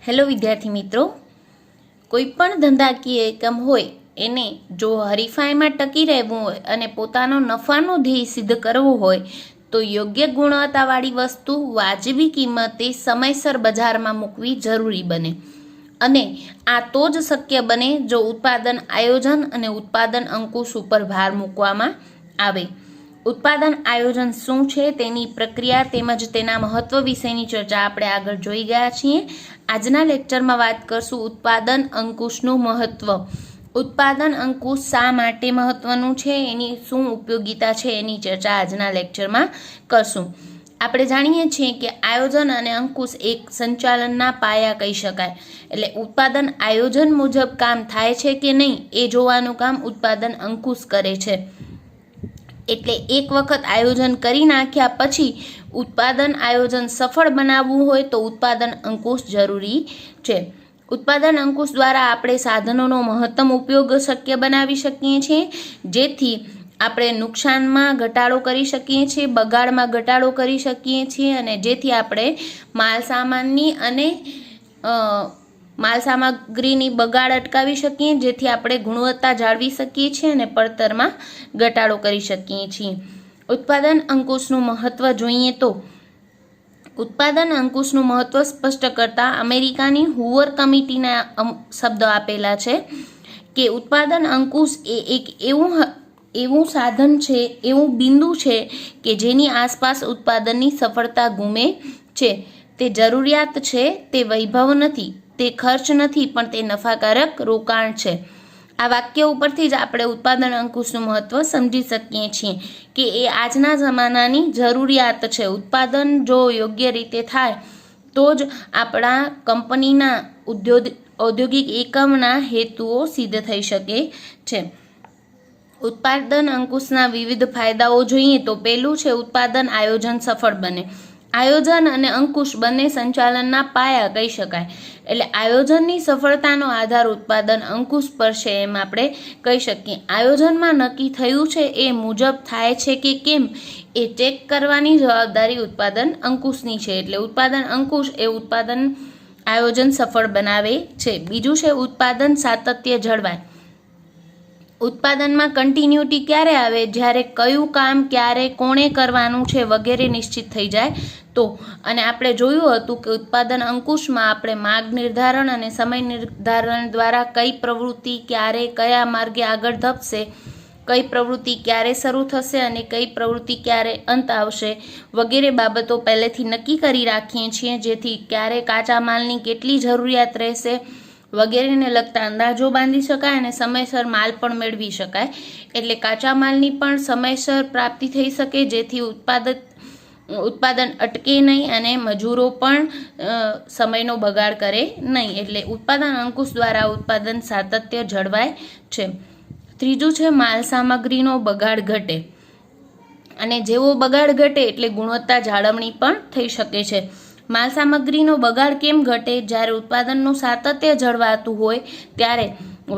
Hello વિદ્યાર્થી મિત્રો, કોઈપણ ધંધાકીય એકમ હોય એને જો હરીફાઈમાં ટકી રહેવું હોય અને પોતાનો નફાનો ધ્યેય સિદ્ધ કરવો હોય તો યોગ્ય ગુણવત્તાવાળી વસ્તુ વાજબી કિંમતે સમયસર બજારમાં મૂકવી જરૂરી બને અને આ તો જ શક્ય બને જો ઉત્પાદન આયોજન અને ઉત્પાદન અંકુશ ઉપર ભાર મૂકવામાં આવે। ઉત્પાદન આયોજન શું છે તેની પ્રક્રિયા તેમજ તેના મહત્વ વિશેની ચર્ચા આપણે આગળ જોઈ ગયા છીએ। આજના લેક્ચરમાં વાત કરશું ઉત્પાદન અંકુશનું મહત્વ। ઉત્પાદન અંકુશ શા માટે મહત્વનું છે, એની શું ઉપયોગિતા છે એની ચર્ચા આજના લેક્ચરમાં કરશું। આપણે જાણીએ છીએ કે આયોજન અને અંકુશ એક સંચાલનના પાયા કહી શકાય। એટલે ઉત્પાદન આયોજન મુજબ કામ થાય છે કે નહીં એ જોવાનું કામ ઉત્પાદન અંકુશ કરે છે। એટલે એક વખત આયોજન કરી નાખ્યા પછી ઉત્પાદન આયોજન સફળ બનાવવું હોય તો ઉત્પાદન અંકુશ જરૂરી છે। ઉત્પાદન અંકુશ દ્વારા આપણે સાધનોનો મહત્તમ ઉપયોગ શક્ય બનાવી શકીએ છીએ, જેથી આપણે નુકસાનમાં ઘટાડો કરી શકીએ છીએ, બગાડમાં ઘટાડો કરી શકીએ છીએ અને જેથી આપણે માલ સામગ્રીની બગાડ અટકાવી શકીએ, જેથી આપણે ગુણવત્તા જાળવી શકીએ છીએ અને પડતરમાં ઘટાડો કરી શકીએ છીએ। ઉત્પાદન અંકુશનું મહત્વ જોઈએ તો ઉત્પાદન અંકુશનું મહત્વ સ્પષ્ટ કરતા અમેરિકાની હુવર કમિટીના શબ્દો આપેલા છે કે ઉત્પાદન અંકુશ એ એક એવું સાધન છે, એવું બિંદુ છે કે જેની આસપાસ ઉત્પાદનની સફળતા ગુમે છે। તે જરૂરિયાત છે, તે વૈભવ નથી, તે ખર્ચ નથી, પણ તે નફાકારક રોકાણ છે। આ વાક્ય ઉપરથી જ આપણે ઉત્પાદન અંકુશનું મહત્વ સમજી શકીએ છીએ કે એ આજના જમાનાની જરૂરિયાત છે। ઉત્પાદન જો યોગ્ય રીતે થાય તો જ આપણા કંપનીના ઔદ્યોગિક એકમના હેતુઓ સિદ્ધ થઈ શકે છે। ઉત્પાદન અંકુશના વિવિધ ફાયદાઓ જોઈએ તો પહેલું છે ઉત્પાદન આયોજન સફળ બને। આયોજન અને અંકુશ બંને સંચાલનના પાયા કહી શકાય। એટલે આયોજનની સફળતાનો આધાર ઉત્પાદન અંકુશ પર છે એમ આપણે કહી શકીએ। આયોજનમાં નક્કી થયું છે એ મુજબ થાય છે કે કેમ એ ચેક કરવાની જવાબદારી ઉત્પાદન અંકુશની છે। એટલે ઉત્પાદન અંકુશ એ ઉત્પાદન આયોજન સફળ બનાવે છે। બીજું છે ઉત્પાદન સાતત્ય જળવાય। ઉત્પાદનમાં કન્ટિન્યુટી ક્યારે આવે? જ્યારે કયું કામ ક્યારે કોણે કરવાનું છે વગેરે નિશ્ચિત થઈ જાય તો। અને આપણે જોયું હતું કે ઉત્પાદન અંકુશમાં આપણે માર્ગ નિર્ધારણ અને સમય નિર્ધારણ દ્વારા કઈ પ્રવૃત્તિ ક્યારે કયા માર્ગે આગળ ધપશે, કઈ પ્રવૃત્તિ ક્યારે શરૂ થશે અને કઈ પ્રવૃત્તિ ક્યારે અંત આવશે વગેરે બાબતો પહેલેથી નક્કી કરી રાખીએ છીએ, જેથી ક્યારે કાચા માલની કેટલી જરૂરિયાત રહેશે વગેરેને લગતા અંદાજો બાંધી શકાય અને સમયસર માલ પણ મેળવી શકાય। એટલે કાચા માલની પણ સમયસર પ્રાપ્તિ થઈ શકે, જેથી ઉત્પાદન અટકે નહીં અને મજૂરો પણ સમયનો બગાડ કરે નહીં। એટલે ઉત્પાદન અંકુશ દ્વારા ઉત્પાદન સાતત્ય જળવાય છે। ત્રીજું છે માલ સામગ્રીનો બગાડ ઘટે। અને જેવો બગાડ ઘટે એટલે ગુણવત્તા જાળવણી પણ થઈ શકે છે। માલ સામગ્રીનો બગાડ કેમ ઘટે? જ્યારે ઉત્પાદનનું સાતત્ય જળવાતું હોય ત્યારે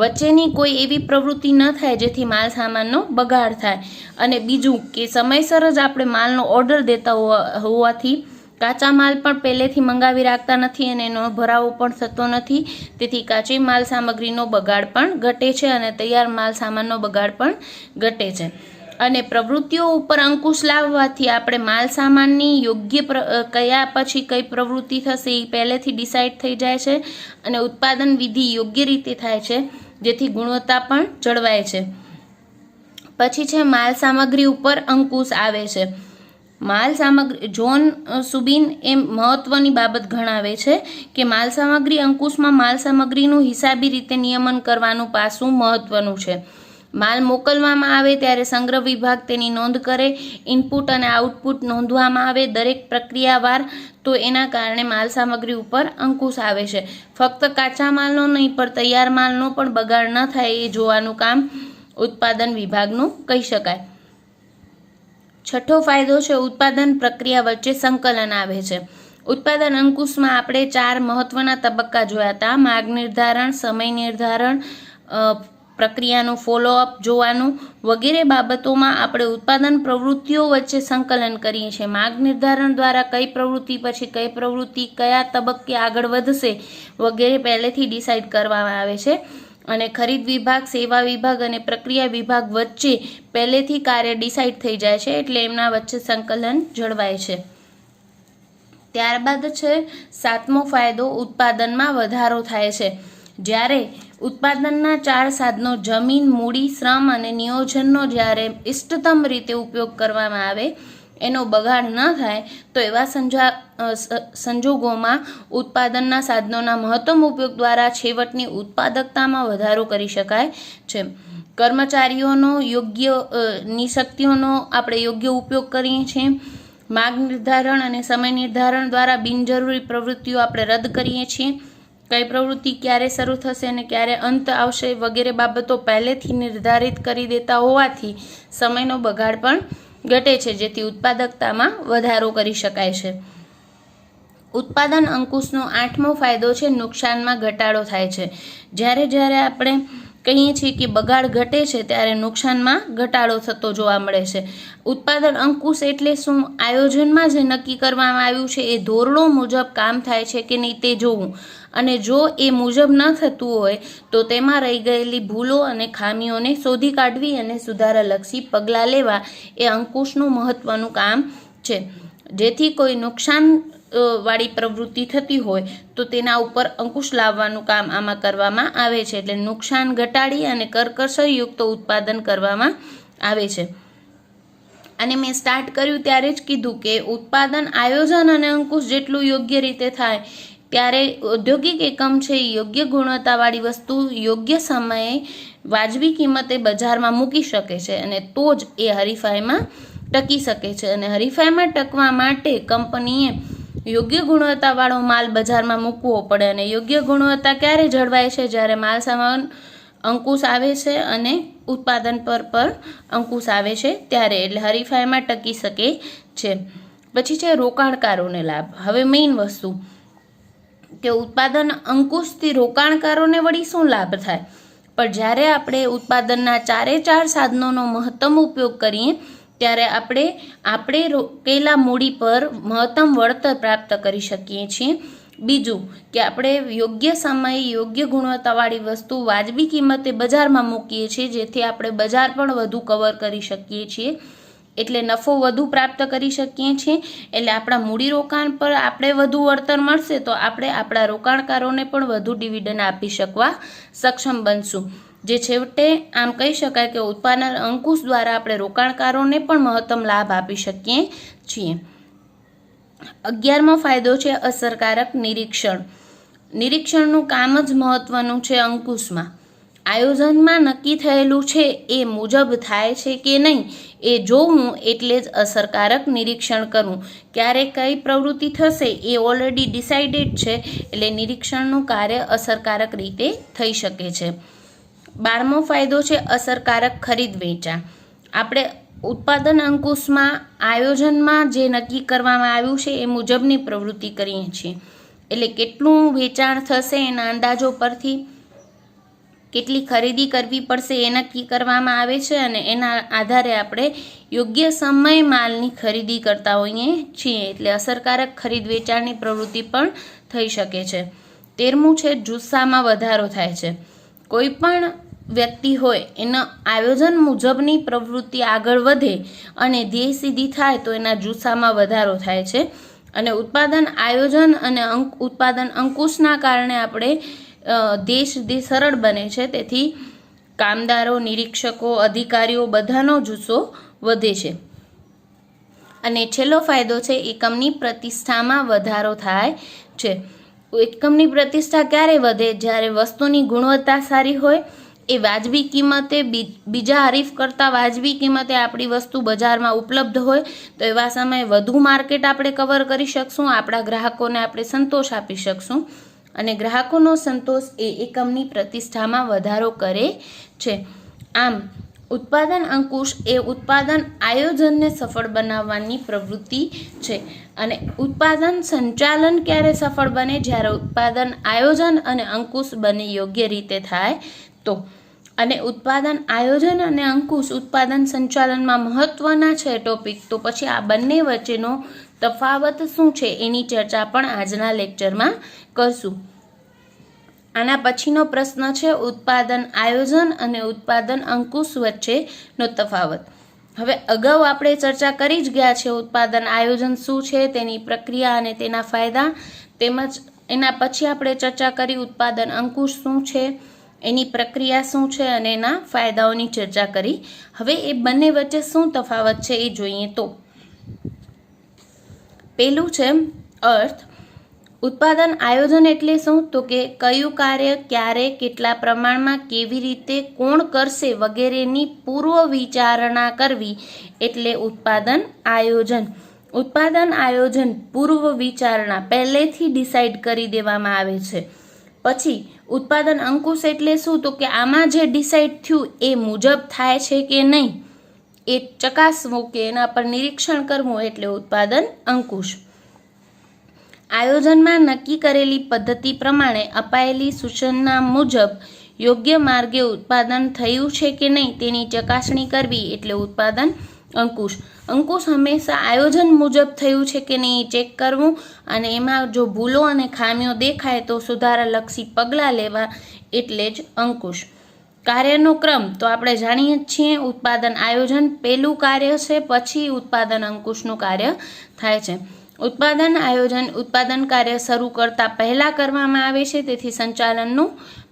વચ્ચેની કોઈ એવી પ્રવૃત્તિ ન થાય જેથી માલ સામાનનો બગાડ થાય। અને બીજું કે સમયસર જ આપણે માલનો ઓર્ડર દેતા હોવાથી કાચા માલ પણ પહેલેથી મંગાવી રાખતા નથી અને એનો ભરાવો પણ થતો નથી, તેથી કાચી માલ સામગ્રીનો બગાડ પણ ઘટે છે અને તૈયાર માલ સામાનનો બગાડ પણ ઘટે છે। અને પ્રવૃત્તિઓ ઉપર અંકુશ લાવવાથી આપણે માલ સામાનની યોગ્ય કયા પછી કઈ પ્રવૃત્તિ થશે એ પહેલેથી ડિસાઇડ થઈ જાય છે અને ઉત્પાદન વિધિ યોગ્ય રીતે થાય છે, જેથી ગુણવત્તા પણ જળવાય છે। પછી છે માલ સામગ્રી ઉપર અંકુશ આવે છે। માલ સામગ્રી જોન સુબિન એ મહત્વની બાબત ગણાવે છે કે માલ સામગ્રી અંકુશમાં માલ સામગ્રીનું હિસાબી રીતે નિયમન કરવાનું પાસું મહત્વનું છે। માલ મોકલવામાં આવે ત્યારે સંગ્રહ વિભાગ તેની નોંધ કરે, ઇનપુટ અને આઉટપુટ નોંધવામાં આવે દરેક પ્રક્રિયાવાર, તો એના કારણે માલ સામગ્રી ઉપર અંકુશ આવે છે। ફક્ત કાચા માલનો નહીં પણ તૈયાર માલનો પણ બગાડ ન થાય એ જોવાનું કામ ઉત્પાદન વિભાગનું કહી શકાય। છઠ્ઠો ફાયદો છે ઉત્પાદન પ્રક્રિયા વચ્ચે સંકલન આવે છે। ઉત્પાદન અંકુશમાં આપણે 4 મહત્વના તબક્કા જોયા હતા: માર્ગ નિર્ધારણ, સમય નિર્ધારણ, પ્રક્રિયાનું ફોલોઅપ જોવાનું વગેરે બાબતોમાં આપણે ઉત્પાદન પ્રવૃત્તિઓ વચ્ચે સંકલન કરીએ છીએ. માગ નિર્ધારણ દ્વારા કઈ પ્રવૃત્તિ પછી કઈ પ્રવૃત્તિ કયા તબક્કે આગળ વધશે વગેરે પહેલેથી ડિસાઇડ કરવામાં આવે છે. અને ખરીદ વિભાગ, સેવા વિભાગ અને પ્રક્રિયા વિભાગ વચ્ચે પહેલેથી કાર્ય ડિસાઇડ થઈ જાય છે, એટલે એમના વચ્ચે સંકલન જળવાય છે. ત્યારબાદ છે 7મો ફાયદો, ઉત્પાદનમાં વધારો થાય છે. જ્યારે ઉત્પાદનના 4 સાધનો જમીન, મૂડી, શ્રમ અને નિયોજનનો જ્યારે ઇષ્ટતમ રીતે ઉપયોગ કરવામાં આવે, એનો બગાડ ન થાય, તો એવા સંજોગોમાં ઉત્પાદનના સાધનોના મહત્તમ ઉપયોગ દ્વારા છેવટની ઉત્પાદકતામાં વધારો કરી શકાય છે. કર્મચારીઓનો ની શક્તિઓનો આપણે યોગ્ય ઉપયોગ કરીએ છીએ. માગ નિર્ધારણ અને સમય નિર્ધારણ દ્વારા બિનજરૂરી પ્રવૃત્તિઓ આપણે રદ કરીએ છીએ. કઈ પ્રવૃત્તિ ક્યારે શરૂ થશે અને ક્યારે અંત આવશે વગેરે બાબતો પહેલેથી નિર્ધારિત કરી દેતા હોવાથી સમયનો બગાડ પણ ઘટે છે, જેથી ઉત્પાદકતામાં વધારો કરી શકાય છે. ઉત્પાદન અંકુશનો 8મો ફાયદો છે, નુકસાનમાં ઘટાડો થાય છે. જ્યારે આપણે કહીએ છીએ કે બગાડ ઘટે છે, ત્યારે નુકસાનમાં ઘટાડો થતો જોવા મળે છે. ઉત્પાદન અંકુશ એટલે શું? આયોજનમાં જે નક્કી કરવામાં આવ્યું છે એ ધોરણો મુજબ કામ થાય છે કે નહીં તે જોવું, અને જો એ મુજબ ન થતું હોય તો તેમાં રહી ગયેલી ભૂલો અને ખામીઓને શોધી કાઢવી અને સુધારાલક્ષી પગલાં લેવા એ અંકુશનું મહત્વનું કામ છે. જેથી કોઈ નુકસાન વાળી પ્રવૃત્તિ થતી હોય તો તેના ઉપર અંકુશ લાવવાનું કામ આમાં કરવામાં આવે છે. એટલે નુકસાન ઘટાડી અને કરકસરયુક્ત ઉત્પાદન કરવામાં આવે છે. અને મેં સ્ટાર્ટ કર્યું ત્યારે જ કીધું કે ઉત્પાદન આયોજન અને અંકુશ જેટલું યોગ્ય રીતે થાય ત્યારે ઔદ્યોગિક એકમ છે એ યોગ્ય ગુણવત્તાવાળી વસ્તુ યોગ્ય સમયે વાજબી કિંમતે બજારમાં મૂકી શકે છે, અને તો જ એ હરીફાઈમાં ટકી શકે છે. અને હરીફાઈમાં ટકવા માટે કંપનીએ યોગ્ય ગુણવત્તાવાળો માલ બજારમાં મૂકવો પડે. અને યોગ્ય ગુણવત્તા ક્યારે જળવાય છે? જ્યારે માલ સામાન અંકુશ આવે છે અને ઉત્પાદન પર અંકુશ આવે છે ત્યારે, એટલે હરીફાઈમાં ટકી શકે છે. પછી છે રોકાણકારોને લાભ. હવે મેઇન વસ્તુ કે ઉત્પાદન અંકુશથી રોકાણકારોને વળી શું લાભ થાય? પણ જ્યારે આપણે ઉત્પાદનના 4 સાધનોનો મહત્તમ ઉપયોગ કરીએ ત્યારે આપણે રોકેલા મૂડી પર મહત્તમ વળતર પ્રાપ્ત કરી શકીએ છીએ. બીજું કે આપણે યોગ્ય સમયે યોગ્ય ગુણવત્તાવાળી વસ્તુ વાજબી કિંમતે બજારમાં મૂકીએ છીએ, જેથી આપણે બજાર પણ વધુ કવર કરી શકીએ છીએ, એટલે નફો વધુ પ્રાપ્ત કરી શકીએ છીએ. એટલે આપણા મૂડીરોકાણ પર આપણે વધુ વળતર મળશે તો આપણે આપણા રોકાણકારોને પણ વધુ ડિવિડન્ડ આપી શકવા સક્ષમ બનશું. જે છેવટે આમ કહી શકાય કે ઉત્પાદન અંકુશ દ્વારા આપણે રોકાણકારોને પણ મહત્તમ લાભ આપી શકીએ છીએ. 11મો ફાયદો છે અસરકારક નિરીક્ષણ. નિરીક્ષણનું કામ જ મહત્વનું છે અંકુશમાં. આયોજનમાં નક્કી થયેલું છે એ મુજબ થાય છે કે નહીં એ જોવું, એટલે જ અસરકારક નિરીક્ષણ કરવું. ક્યારે કઈ પ્રવૃત્તિ થશે એ ઓલરેડી ડિસાઇડેડ છે, એટલે નિરીક્ષણનું કાર્ય અસરકારક રીતે થઈ શકે છે. 12મો ફાયદો છે અસરકારક ખરીદ વેચાણ. આપણે ઉત્પાદન અંકુશમાં આયોજનમાં જે નક્કી કરવામાં આવ્યું છે એ મુજબની પ્રવૃત્તિ કરીએ છીએ, એટલે કેટલું વેચાણ થશે એના અંદાજો પરથી કેટલી ખરીદી કરવી પડશે એ નક્કી કરવામાં આવે છે, અને એના આધારે આપણે યોગ્ય સમય માલની ખરીદી કરતા હોઈએ છીએ, એટલે અસરકારક ખરીદ વેચાણની પ્રવૃત્તિ પણ થઈ શકે છે. 13મું છે જુસ્સામાં વધારો થાય છે. કોઈ પણ વ્યક્તિ હોય એના આયોજન મુજબની પ્રવૃત્તિ આગળ વધે અને ધ્યેય સિદ્ધિ થાય તો એના જુસ્સામાં વધારો થાય છે. અને ઉત્પાદન આયોજન અને ઉત્પાદન અંકુશના કારણે આપણે દેશ સરળ બને છે, તેથી કામદારો, નિરીક્ષકો, અધિકારીઓ બધાનો જુસ્સો વધે છે. અને છેલ્લો ફાયદો છે એકમની પ્રતિષ્ઠામાં વધારો થાય છે. એકમની પ્રતિષ્ઠા ક્યારે વધે? જ્યારે વસ્તુની ગુણવત્તા સારી હોય, એ વાજબી કિંમતે બીજા હરીફ કરતાં વાજબી કિંમતે આપણી વસ્તુ બજારમાં ઉપલબ્ધ હોય, તો એવા સમયે વધુ માર્કેટ આપણે કવર કરી શકશું, આપણા ગ્રાહકોને આપણે સંતોષ આપી શકશું. અને ગ્રાહકોનો સંતોષ એ એકમની પ્રતિષ્ઠામાં વધારો કરે છે. આમ ઉત્પાદન અંકુશ એ ઉત્પાદન આયોજનને સફળ બનાવવાની પ્રવૃત્તિ છે. અને ઉત્પાદન સંચાલન ક્યારે સફળ બને? જ્યારે ઉત્પાદન આયોજન અને અંકુશ બંને યોગ્ય રીતે થાય તો. અને ઉત્પાદન આયોજન અને અંકુશ ઉત્પાદન સંચાલનમાં મહત્વના છે ટોપિક, તો પછી આ બંને વચ્ચેનો તફાવત શું છે એની ચર્ચા પણ આજના લેક્ચરમાં કરશું. આના પછીનો પ્રશ્ન છે ઉત્પાદન આયોજન અને ઉત્પાદન અંકુશ વચ્ચેનો તફાવત. હવે અગાઉ આપણે ચર્ચા કરી જ ગયા છે ઉત્પાદન આયોજન શું છે, તેની પ્રક્રિયા અને તેના ફાયદા, તેમજ એના પછી આપણે ચર્ચા કરી ઉત્પાદન અંકુશ શું છે, એની પ્રક્રિયા શું છે અને એના ફાયદાઓની ચર્ચા કરી. હવે એ બંને વચ્ચે શું તફાવત છે એ જોઈએ. તો પહેલું છે અર્થ. ઉત્પાદન આયોજન એટલે શું? તો કે કયું કાર્ય ક્યારે, કેટલા પ્રમાણમાં, કેવી રીતે, કોણ કરશે વગેરેની પૂર્વ વિચારણા કરવી એટલે ઉત્પાદન આયોજન. ઉત્પાદન આયોજન પૂર્વ વિચારણા પહેલેથી ડિસાઇડ કરી દેવામાં આવે છે. પછી ઉત્પાદન અંકુશ એટલે શું? તો કે આમાં જે ડિસાઇડ થયું એ મુજબ થાય છે કે નહીં એ ચકાસવું કે એના પર નિરીક્ષણ કરવું એટલે ઉત્પાદન અંકુશ. આયોજનમાં નક્કી કરેલી પદ્ધતિ પ્રમાણે અપાયેલી સૂચના મુજબ યોગ્ય માર્ગે ઉત્પાદન થયું છે કે નહીં તેની ચકાસણી કરવી એટલે ઉત્પાદન અંકુશ. અંકુશ હંમેશા આયોજન મુજબ થયું છે કે નહીં ચેક કરવું અને એમાં જો ભૂલો અને ખામીઓ દેખાય તો સુધારાલક્ષી પગલાં લેવા એટલે જ અંકુશ. કાર્યનો ક્રમ તો આપણે જાણીએ જ છીએ ઉત્પાદન આયોજન પહેલું કાર્ય છે, પછી ઉત્પાદન અંકુશનું કાર્ય થાય છે. ઉત્પાદન આયોજન ઉત્પાદન કાર્ય શરૂ કરતા પહેલાં કરવામાં આવે છે, તેથી સંચાલનનું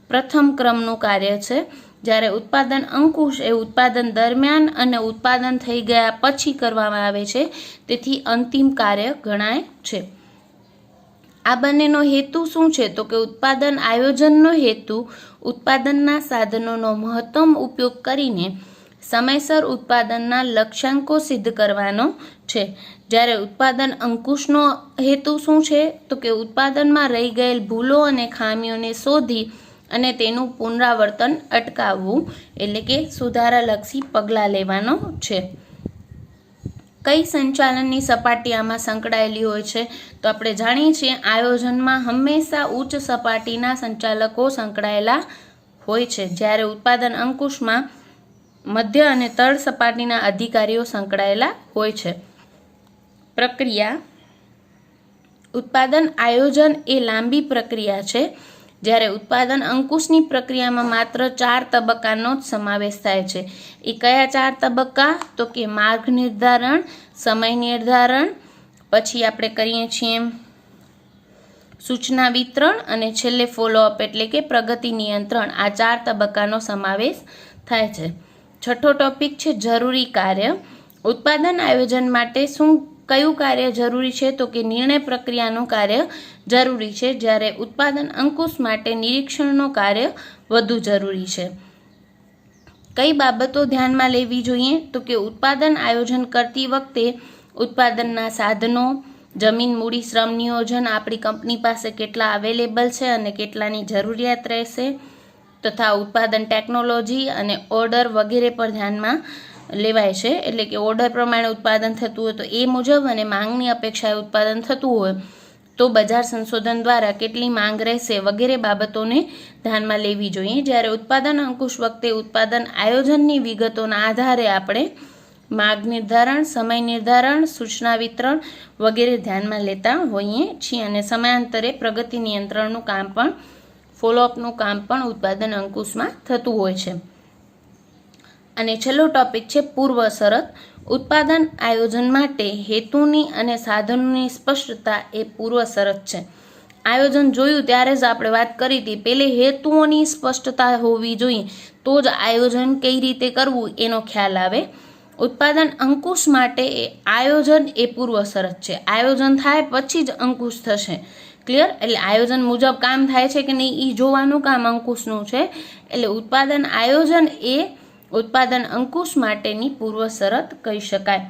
પ્રથમ ક્રમનું કાર્ય છે. જ્યારે ઉત્પાદન અંકુશ એ ઉત્પાદન દરમિયાન અને ઉત્પાદન થઈ ગયા પછી કરવામાં આવે છે, તેથી અંતિમ કાર્ય ગણાય છે. આ બંનેનો હેતુ શું છે? તો કે ઉત્પાદન આયોજનનો હેતુ ઉત્પાદનના સાધનોનો મહત્તમ ઉપયોગ કરીને સમયસર ઉત્પાદનના લક્ષ્યાંકો સિદ્ધ કરવાનો છે. જ્યારે ઉત્પાદન અંકુશનો હેતુ શું છે? તો કે ઉત્પાદનમાં રહી ગયેલ ભૂલો અને ખામીઓને શોધી અને તેનું પુનરાવર્તન અટકાવવું એટલે કે સુધારાલક્ષી પગલાં લેવાનો છે. કઈ સંચાલનની સપાટી આમાં સંકળાયેલી હોય છે? તો આપણે જાણીએ છીએ આયોજનમાં હંમેશા ઉચ્ચ સપાટીના સંચાલકો સંકળાયેલા હોય છે, જ્યારે ઉત્પાદન અંકુશમાં મધ્ય અને તળ સપાટીના અધિકારીઓ સંકળાયેલા હોય છે. પ્રક્રિયા. ઉત્પાદન આયોજન એ લાંબી પ્રક્રિયા છે, જ્યારે ઉત્પાદન અંકુશની પ્રક્રિયામાં માત્ર 4 તબક્કાનો જ સમાવેશ થાય છે. એ કયા 4 તબક્કા? તો કે માર્ગ નિર્ધારણ, સમય નિર્ધારણ, પછી આપણે કરીએ છીએ સૂચના વિતરણ અને છેલ્લે ફોલોઅપ એટલે કે પ્રગતિ નિયંત્રણ. આ 4 તબક્કાનો સમાવેશ થાય છે. છઠ્ઠો ટોપિક છે જરૂરી કાર્ય. ઉત્પાદન આયોજન માટે કયું કાર્ય જરૂરી છે? તો કે નિર્ણય પ્રક્રિયાનું કાર્ય જરૂરી છે, જ્યારે ઉત્પાદન અંકુશ માટે નિરીક્ષણનું કાર્ય વધુ જરૂરી છે. કઈ બાબતો ધ્યાનમાં લેવી જોઈએ? તો કે ઉત્પાદન આયોજન કરતી વખતે ઉત્પાદનના સાધનો, જમીન, મૂડી, શ્રમ નિયોજન, આપણી કંપની પાસે કેટલા અવેલેબલ છે અને કેટલાની જરૂરિયાત રહેશે, તથા ઉત્પાદન ટેકનોલોજી અને ઓર્ડર વગેરે પર ધ્યાનમાં લેવાય છે. એટલે કે ઓર્ડર પ્રમાણે ઉત્પાદન થતું હોય તો એ મુજબ અને માંગની અપેક્ષાએ ઉત્પાદન થતું હોય તો બજાર સંશોધન દ્વારા કેટલી માંગ રહેશે વગેરે બાબતોને ધ્યાનમાં લેવી જોઈએ. જ્યારે ઉત્પાદન અંકુશ વખતે ઉત્પાદન આયોજનની વિગતોના આધારે આપણે માર્ગ નિર્ધારણ, સમય નિર્ધારણ, સૂચના વિતરણ વગેરે ધ્યાનમાં લેતા હોઈએ છીએ અને સમયાંતરે પ્રગતિ નિયંત્રણનું કામ પણ, ફોલોઅપનું કામ પણ ઉત્પાદન અંકુશમાં થતું હોય છે. અને છેલ્લો ટોપિક છે પૂર્વ શરત. ઉત્પાદન આયોજન માટે હેતુની અને સાધનોની સ્પષ્ટતા એ પૂર્વ શરત છે. આયોજન જોયું ત્યારે જ આપણે વાત કરી હતી, પહેલે હેતુઓની સ્પષ્ટતા હોવી જોઈએ તો જ આયોજન કઈ રીતે કરવું એનો ખ્યાલ આવે. ઉત્પાદન અંકુશ માટે આયોજન એ પૂર્વ શરત છે. આયોજન થાય પછી જ અંકુશ થશે. ક્લિયર? એટલે આયોજન મુજબ કામ થાય છે કે નહીં એ જોવાનું કામ અંકુશનું છે. એટલે ઉત્પાદન આયોજન એ ઉત્પાદન અંકુશ માટેની પૂર્વ શરત કહી શકાય.